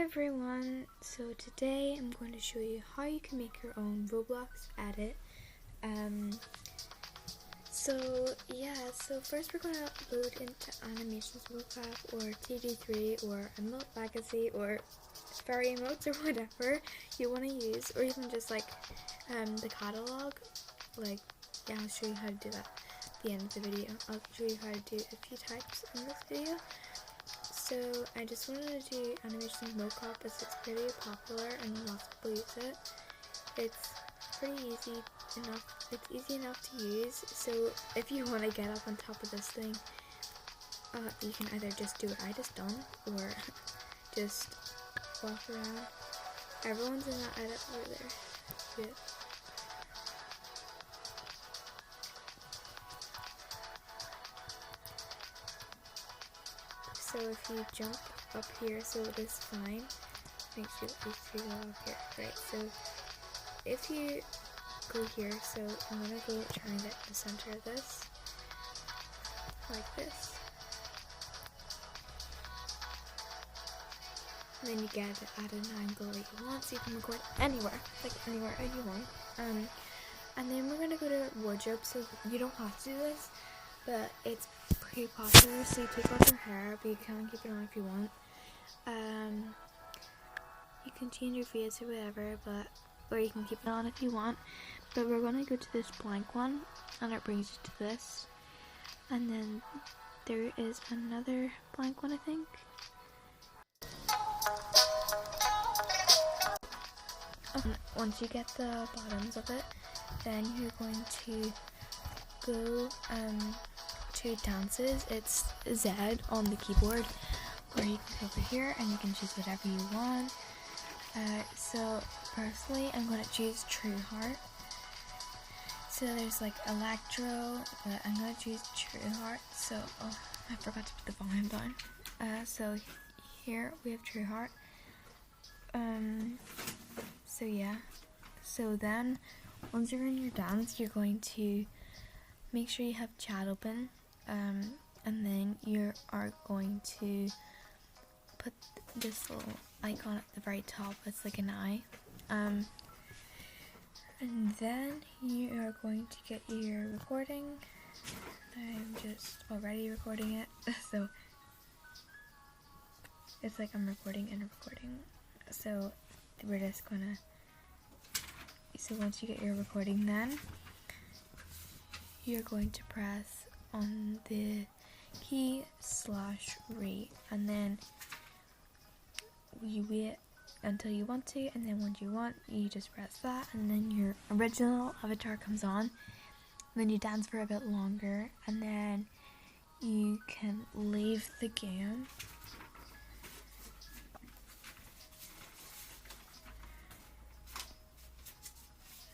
everyone, so today I'm going to show you how you can make your own Roblox edit. So first we're going to upload into Animations Mocap or TD3 or Emote Legacy or Fairy Emotes or whatever you want to use, or even just like the catalog. I'll show you how to do that at the end of the video. I'll show you how to do a few types in this video. So I just wanted to do Animations Mocap as it's pretty popular and lots of people use it. It's pretty easy enough. It's easy enough to use. So if you want to get up on top of this thing, you can either just do what I just done or just walk around. Everyone's in that edit over there. Yeah. So if you jump up here, so this fine, make sure these two go up here. Right, so if you go here, so I'm gonna go try and get the center of this, like this. And then you get it at an angle that you want, so you can record anywhere, like anywhere you want. And then we're gonna go to wardrobe, so you don't have to do this, but it's pretty popular. So you take off your hair, but you can keep it on if you want. You can change your face or whatever, or you can keep it on if you want. But we're gonna go to this blank one, and it brings you to this. And then there is another blank one, I think. Once you get the bottoms of it, then you're going to go to dances. It's Z on the keyboard, or you can go over here and you can choose whatever you want. So personally, I'm going to choose True Heart. So there's like electro, but I'm going to choose True Heart. So I forgot to put the volume down. So here we have True Heart. So yeah. So then once you're in your dance, you're going to make sure you have chat open, and then you are going to put this little icon at the very top. It's like an eye, and then you are going to get your recording. I'm just already recording it, so it's like I'm recording and recording. So we're just gonna. So once you get your recording, then you're going to press on the key /re, and then you wait until you want to, and then once you want, you just press that, and then your original avatar comes on. Then you dance for a bit longer, and then you can leave the game.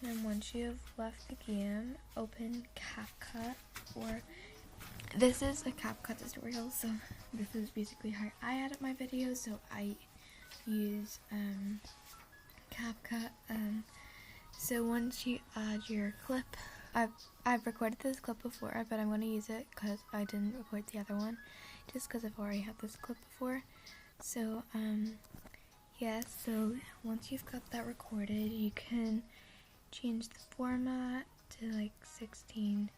And then once you have left the game, open Capcut, or this is a Capcut tutorial, so this is basically how I edit my videos. So I use Capcut. So once you add your clip, I've recorded this clip before, but I'm going to use it because I didn't record the other one, just because I've already had this clip before. So yeah, so once you've got that recorded, you can change the format to like 16,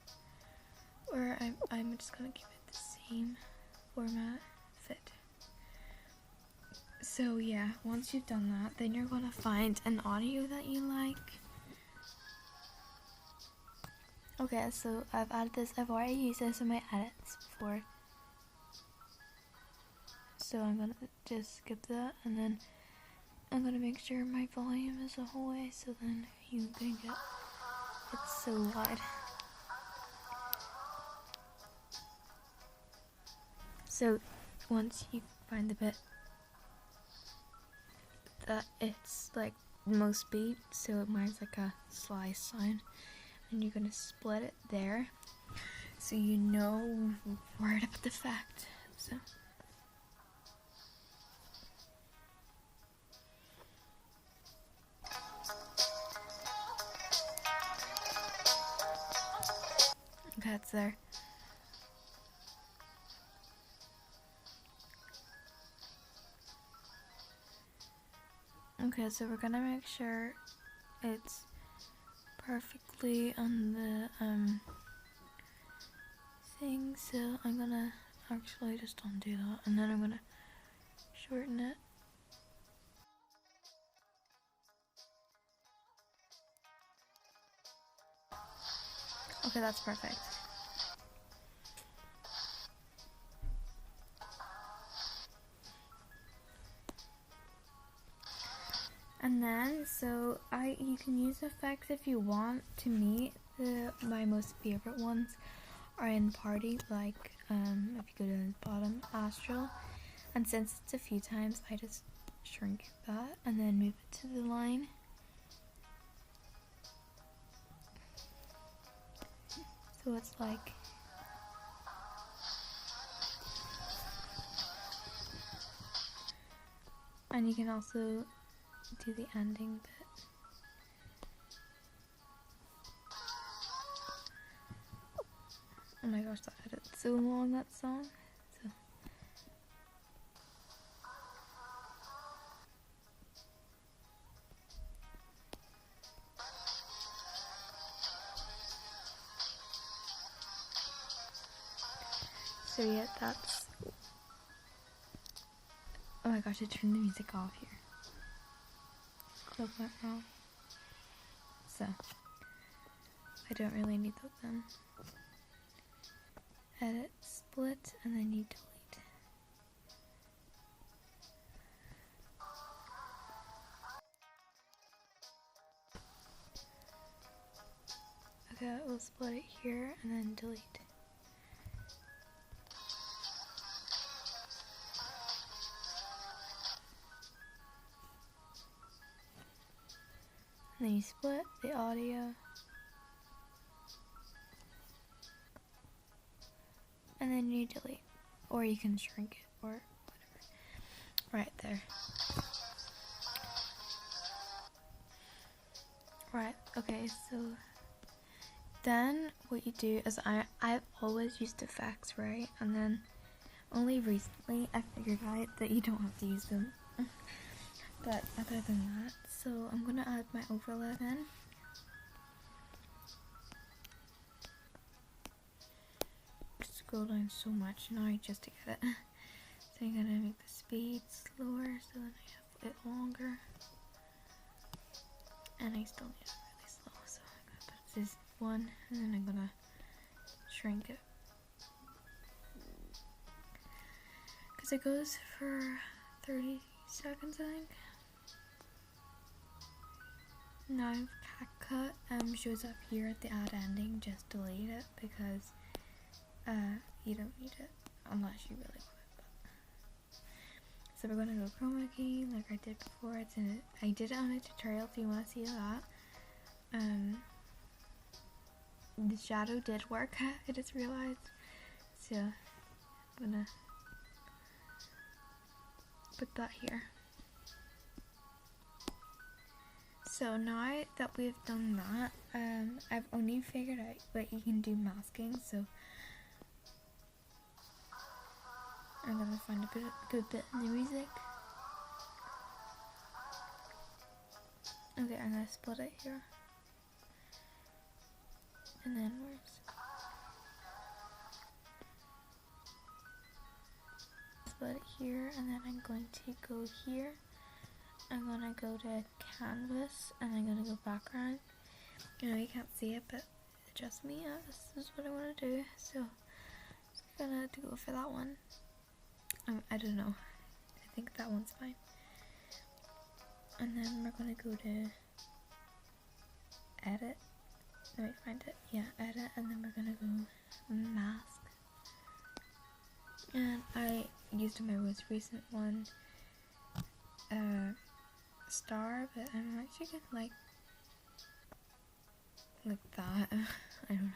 or I'm just gonna keep it the same format fit. So yeah, once you've done that, then you're gonna find an audio that you like. Okay, so I've added this. I've already used this in my edits before, so I'm gonna just skip that, and then I'm gonna make sure my volume is the whole way, so then you can get it's so wide. So once you find the bit that it's like most beat, so mine's like a slice sign, and you're gonna split it there, so you know where to put the effect. So. That's there. Okay, so we're gonna make sure it's perfectly on the thing, so I'm gonna actually just undo that, and then I'm gonna shorten it. Okay, that's perfect. And then, so you can use effects if you want. To me, my most favorite ones are in party, like if you go to the bottom, astral. And since it's a few times, I just shrink that and then move it to the line. So it's like, and you can also do the ending bit. Oh my gosh, that edit's so long, that song. So yeah, that's, oh my gosh, I turned the music off here. Club went wrong. So, I don't really need that then. Edit, split, and then you delete. Okay, we'll split it here and then delete. And then you split the audio. And then you delete. Or you can shrink it or whatever. Right there. Right, okay, so then what you do is I've always used effects, right? And then only recently I figured out that you don't have to use them. But other than that, so I'm gonna add my overlap in. Scroll down so much now just to get it. So I'm gonna make the speed slower so then I have it longer. And I still need it really slow, so I'm gonna put this one and then I'm gonna shrink it. Because it goes for 30 seconds, I think. Now Capcut shows up here at the ad ending, just delete it because you don't need it unless you really want it. So we're gonna go chroma key like I did before. It's in it. I did it on a tutorial if you want to see that. The shadow did work. I just realized. So I'm gonna put that here. So now that we've done that, I've only figured out that you can do masking, so I'm gonna find a good bit in the music. Okay, I'm gonna split it here. And then split it here, and then I'm going to go here. I'm gonna go to canvas and I'm gonna go background. You know, you can't see it, but it's just me. This is what I want to do. So I'm gonna go for that one. I don't know. I think that one's fine. And then we're gonna go to edit. Let me find it. Yeah, edit, and then we're gonna go mask. And I used my most recent one. Star, but I'm actually gonna like that. I don't know.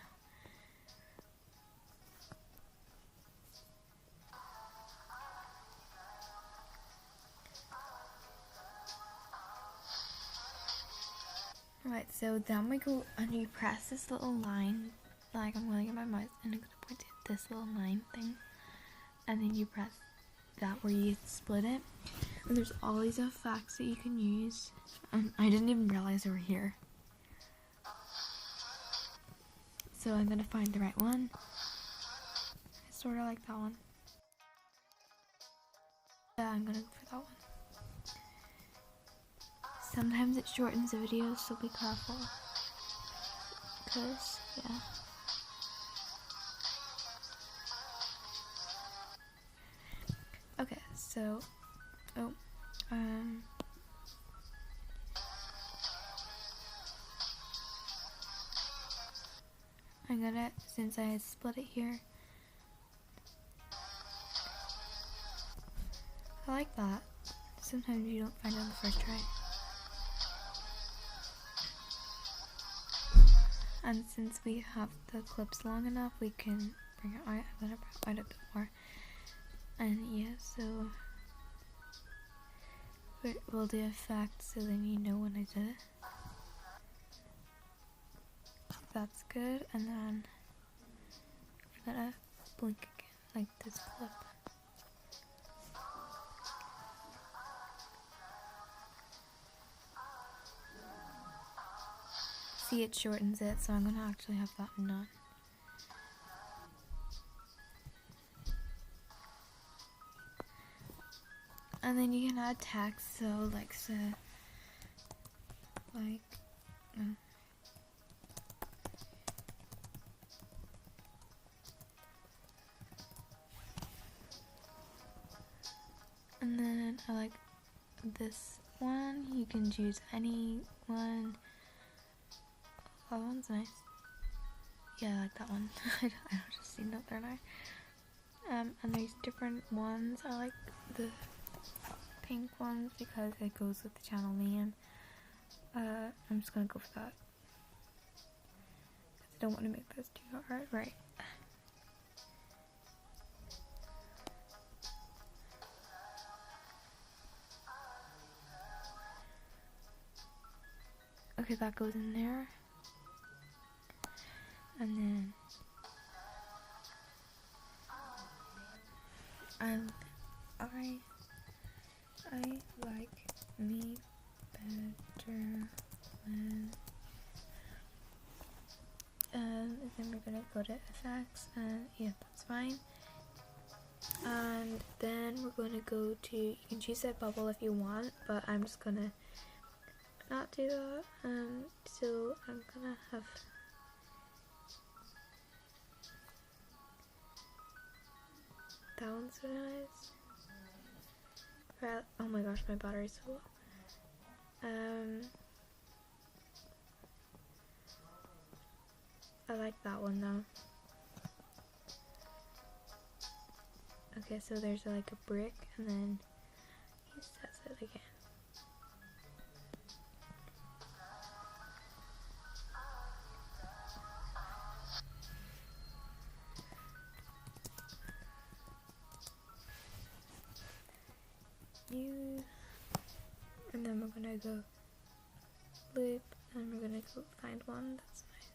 Right, so then we go and you press this little line, like I'm gonna get my mouse and I'm gonna point at this little line thing, and then you press that where you split it. And there's all these effects that you can use, and I didn't even realize they were here. So I'm gonna find the right one. I sort of like that one. Yeah, I'm gonna go for that one. Sometimes it shortens the video, so be careful. Cause, yeah. Okay, so, I'm gonna, since I split it here, I like that. Sometimes you don't find it on the first try. And since we have the clips long enough, we can bring it out. I'm gonna bring it out a bit more. And yeah, so we'll do effect so then you know when I did it. That's good, and then I'm gonna blink again, like this clip. See, it shortens it, so I'm gonna actually have that none. And then you can add text, so like and then I like this one. You can choose any one. That one's nice. Yeah, I like that one. I don't just see that there now. And there's different ones. I like the pink ones because it goes with the channel name. I'm just gonna go for that. I don't want to make this too hard, right? Okay, that goes in there. And then I like me better when and then we're gonna go to effects, and yeah, that's fine. And then we're gonna go to, you can choose that bubble if you want, but I'm just gonna not do that. So I'm gonna have that one's really nice. Right, oh my gosh, my battery's so low. I like that one though. Okay, so there's like a brick, and then he says it again. And then we're gonna go loop, and we're gonna go find one that's nice.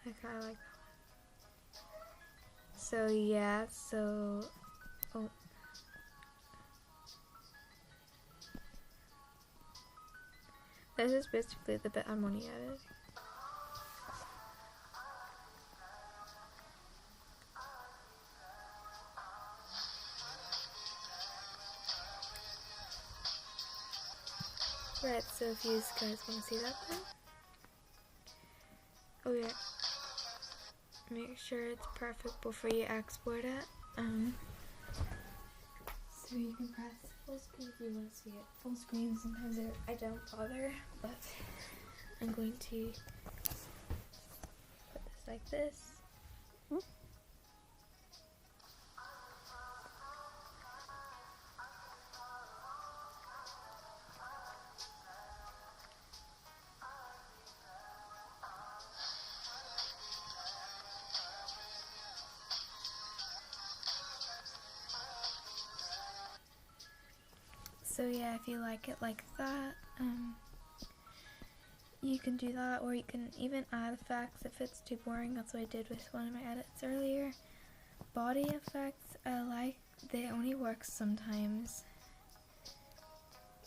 Okay, I like that one. So yeah, so this is basically the bit I'm only editing. Right, so if you guys want to see that then, oh yeah, make sure it's perfect before you export it. So you can press full screen if you want to see it full screen. Sometimes I don't bother, but I'm going to put this like this. So yeah, if you like it like that, you can do that, or you can even add effects if it's too boring. That's what I did with one of my edits earlier. Body effects, I like, they only work sometimes.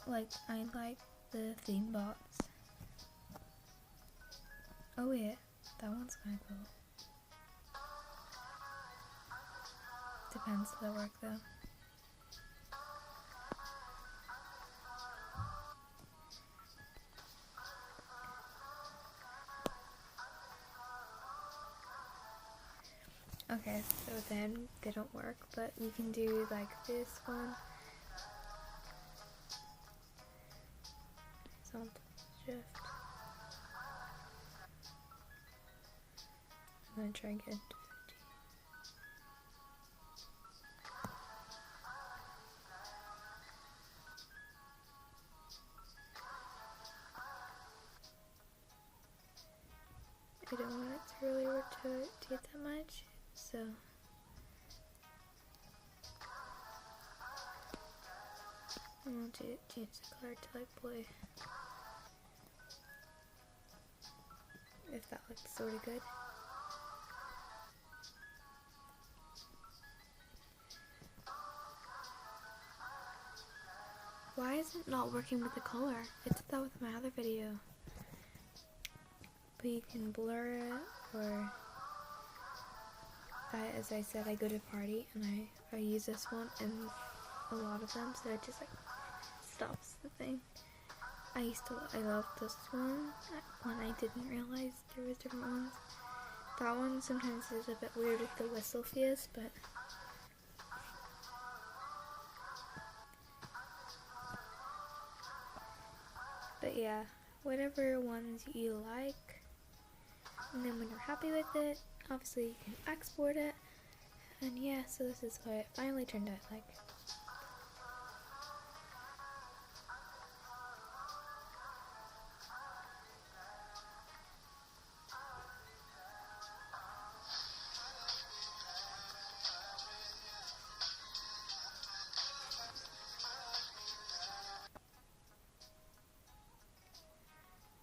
Like, I like the theme bots. Oh yeah, that one's kinda cool. Depends on the work though. Okay, so then they don't work, but you can do like this one. Horizontal shift. I'm gonna try and get into 50. I don't want it to really rotate that much, so I want to change the color to like blue. If that looks sort of good. Why is it not working with the color? It did that with my other video. But you can blur it, or as I said, I go to a party and I use this one in a lot of them, so it just like stops the thing. I loved this one when I didn't realize there was different ones. That one sometimes is a bit weird with the whistle fuse, but yeah, whatever ones you like. And then when you're happy with it, obviously you can export it. And yeah, so this is what it finally turned out like.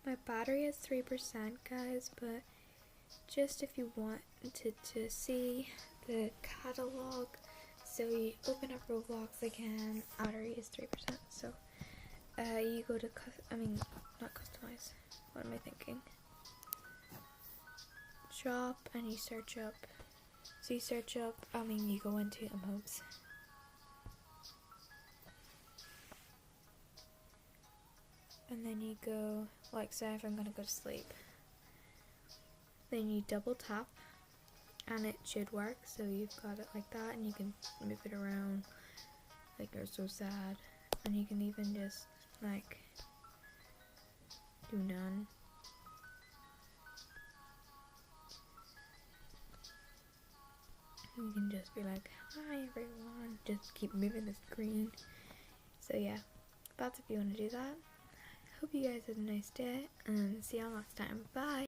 My battery is 3%, guys, but just if you want to see the catalog, so you open up Roblox again, battery is 3%, so you go to, not customize, what am I thinking? Shop, and you search up, you go into emotes. And then you go, like say if I'm gonna go to sleep, then you double tap and it should work. So you've got it like that, and you can move it around like you're so sad, and you can even just like do none. You can just be like, hi everyone, just keep moving the screen. So yeah, that's if you want to do that. Hope you guys have a nice day, and see y'all next time. Bye!